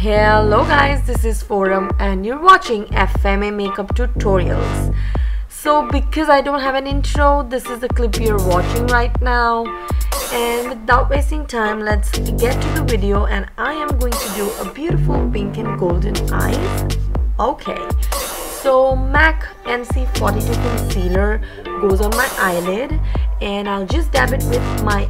Hello guys, this is Forum and you're watching FMA Makeup Tutorials. So because I don't have an intro, this is the clip you're watching right now. And without wasting time, let's get to the video, and I am going to do a beautiful pink and golden eyes. Okay, so M.A.C NC 42 concealer goes on my eyelid, and I'll just dab it with my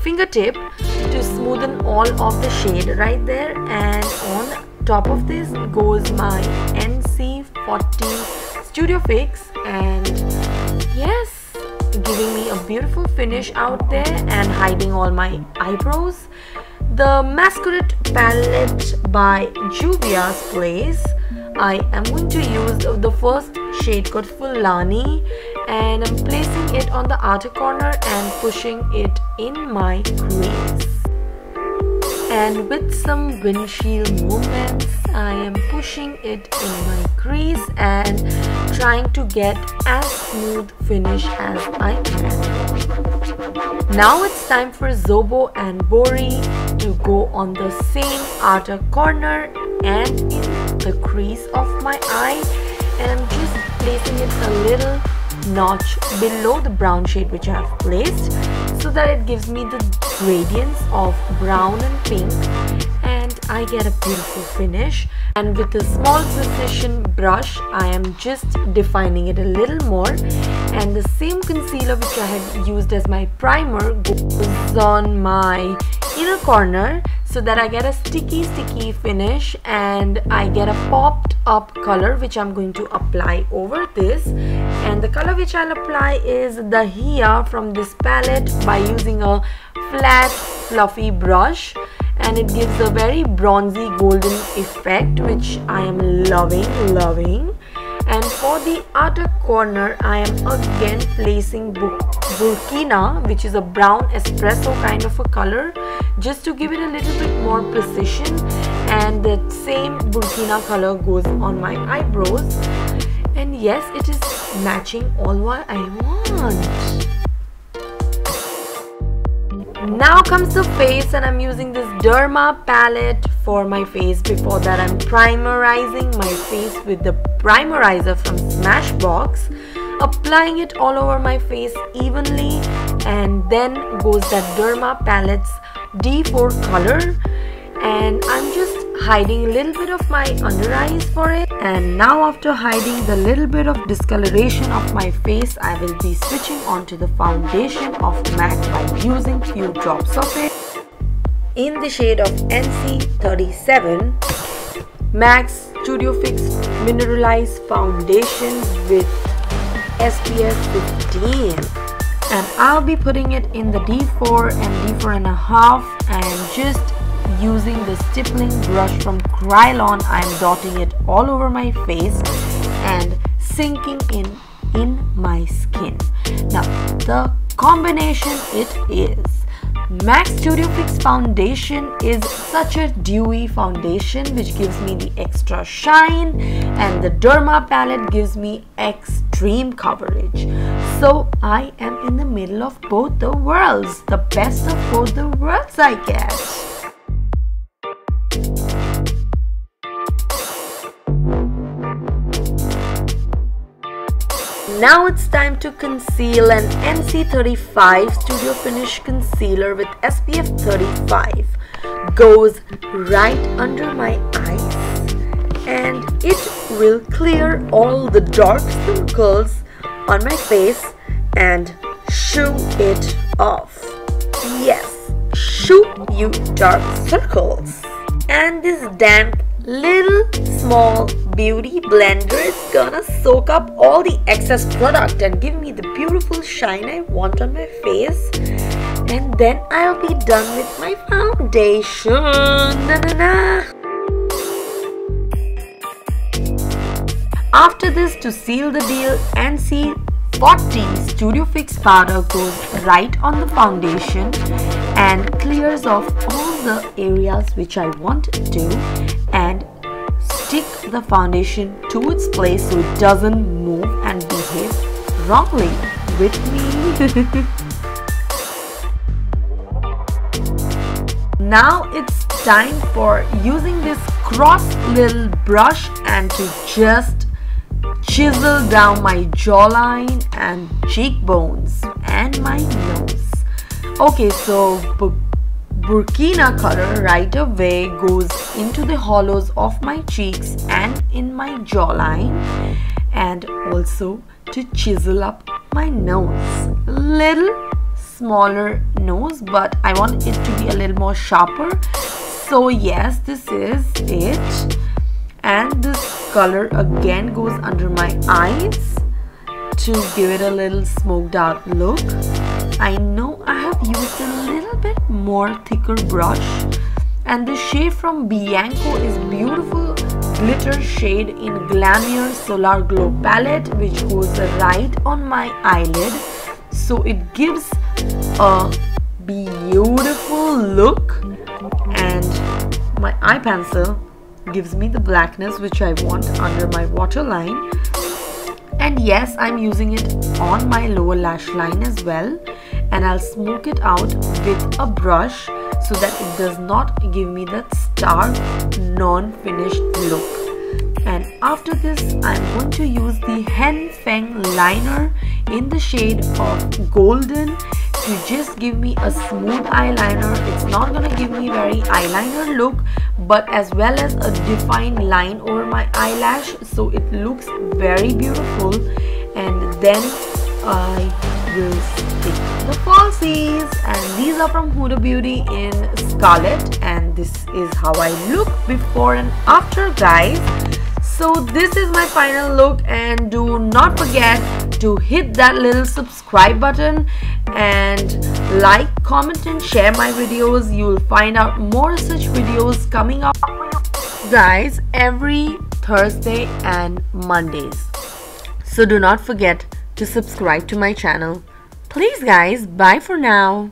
fingertip to smoothen all of the shade right there. And on top of this goes my NC 40 Studio Fix, and yes, giving me a beautiful finish out there and hiding all my eyebrows. The Masquerade Palette by Juvia's place. I am going to use the first shade called Fulani, and I'm placing it on the outer corner and pushing it in my crease. And with some windshield movements, I am pushing it in my crease and trying to get as smooth finish as I can. Now it's time for Zobo and Bori to go on the same outer corner and in the crease of my eye, and I'm just placing it a little notch below the brown shade which I have placed, so that it gives me the gradients of brown and pink, and I get a beautiful finish. And with a small precision brush, I am just defining it a little more, and the same concealer which I had used as my primer goes on my inner corner, so that I get a sticky finish, and I get a popped up color which I'm going to apply over this. And the color which I'll apply is the Hia from this palette by using a flat fluffy brush, and it gives a very bronzy golden effect which I am loving. And for the outer corner, I am again placing Burkina, which is a brown espresso kind of a color, just to give it a little bit more precision. And that same Burkina color goes on my eyebrows, and yes, it is matching all what I want. Now comes the face, and I'm using this Derma palette for my face. Before that, I'm primerizing my face with the Primerizer from Smashbox, applying it all over my face evenly, and then goes that Derma palette's D4 color, and I'm just hiding a little bit of my under eyes for it. And now, after hiding the little bit of discoloration of my face, I will be switching on to the foundation of M.A.C by using few drops of it in the shade of NC 37, M.A.C Studio Fix Mineralize foundation with SPF 15, and I'll be putting it in the D4 and D4.5, and just using the stippling brush from Krylon, I'm dotting it all over my face and sinking in my skin. Now the combination it is. M.A.C Studio Fix foundation is such a dewy foundation which gives me the extra shine, and the Derma palette gives me extreme coverage. So I am in the middle of both the worlds, the best of both the worlds I guess. Now it's time to conceal. An NC 35 Studio Finish concealer with SPF 35 goes right under my eyes, and it will clear all the dark circles on my face and shoo it off. Yes, shoo you dark circles. And this damp little small beauty blender is gonna soak up all the excess product and give me the beautiful shine I want on my face. And then I'll be done with my foundation. After this, to seal the deal, NC 40 Studio Fix powder goes right on the foundation and clears off all the areas which I want to, and stick the foundation to its place so it doesn't move and behave wrongly with me. Now it's time for using this cross little brush and to just chisel down my jawline and cheekbones and my nose. Okay, so Burkina color right away goes into the hollows of my cheeks and in my jawline, and also to chisel up my nose. Little smaller nose, but I want it to be a little more sharper. So yes, this is it. And this color again goes under my eyes to give it a little smoked out look. I know I have used a little bit more thicker brush, and the shade from Bianco is beautiful glitter shade in Glamour Solar Glow palette, which goes right on my eyelid, so it gives a beautiful look, and my eye pencil gives me the blackness which I want under my waterline. And yes, I'm using it on my lower lash line as well, and I'll smoke it out with a brush so that it does not give me that stark non-finished look. And after this, I'm going to use the Hen Feng liner in the shade of Golden to just give me a smooth eyeliner. It's not gonna give me very eyeliner look, but as well as a defined line over my eyelash, so it looks very beautiful. And then I will stick the falsies, and these are from Huda Beauty in Scarlet, and this is how I look before and after, guys. So this is my final look, and do not forget to hit that little subscribe button and like, comment and share my videos. You'll find out more such videos coming up, guys, every Thursday and Mondays. So do not forget to subscribe to my channel. Please guys, bye for now.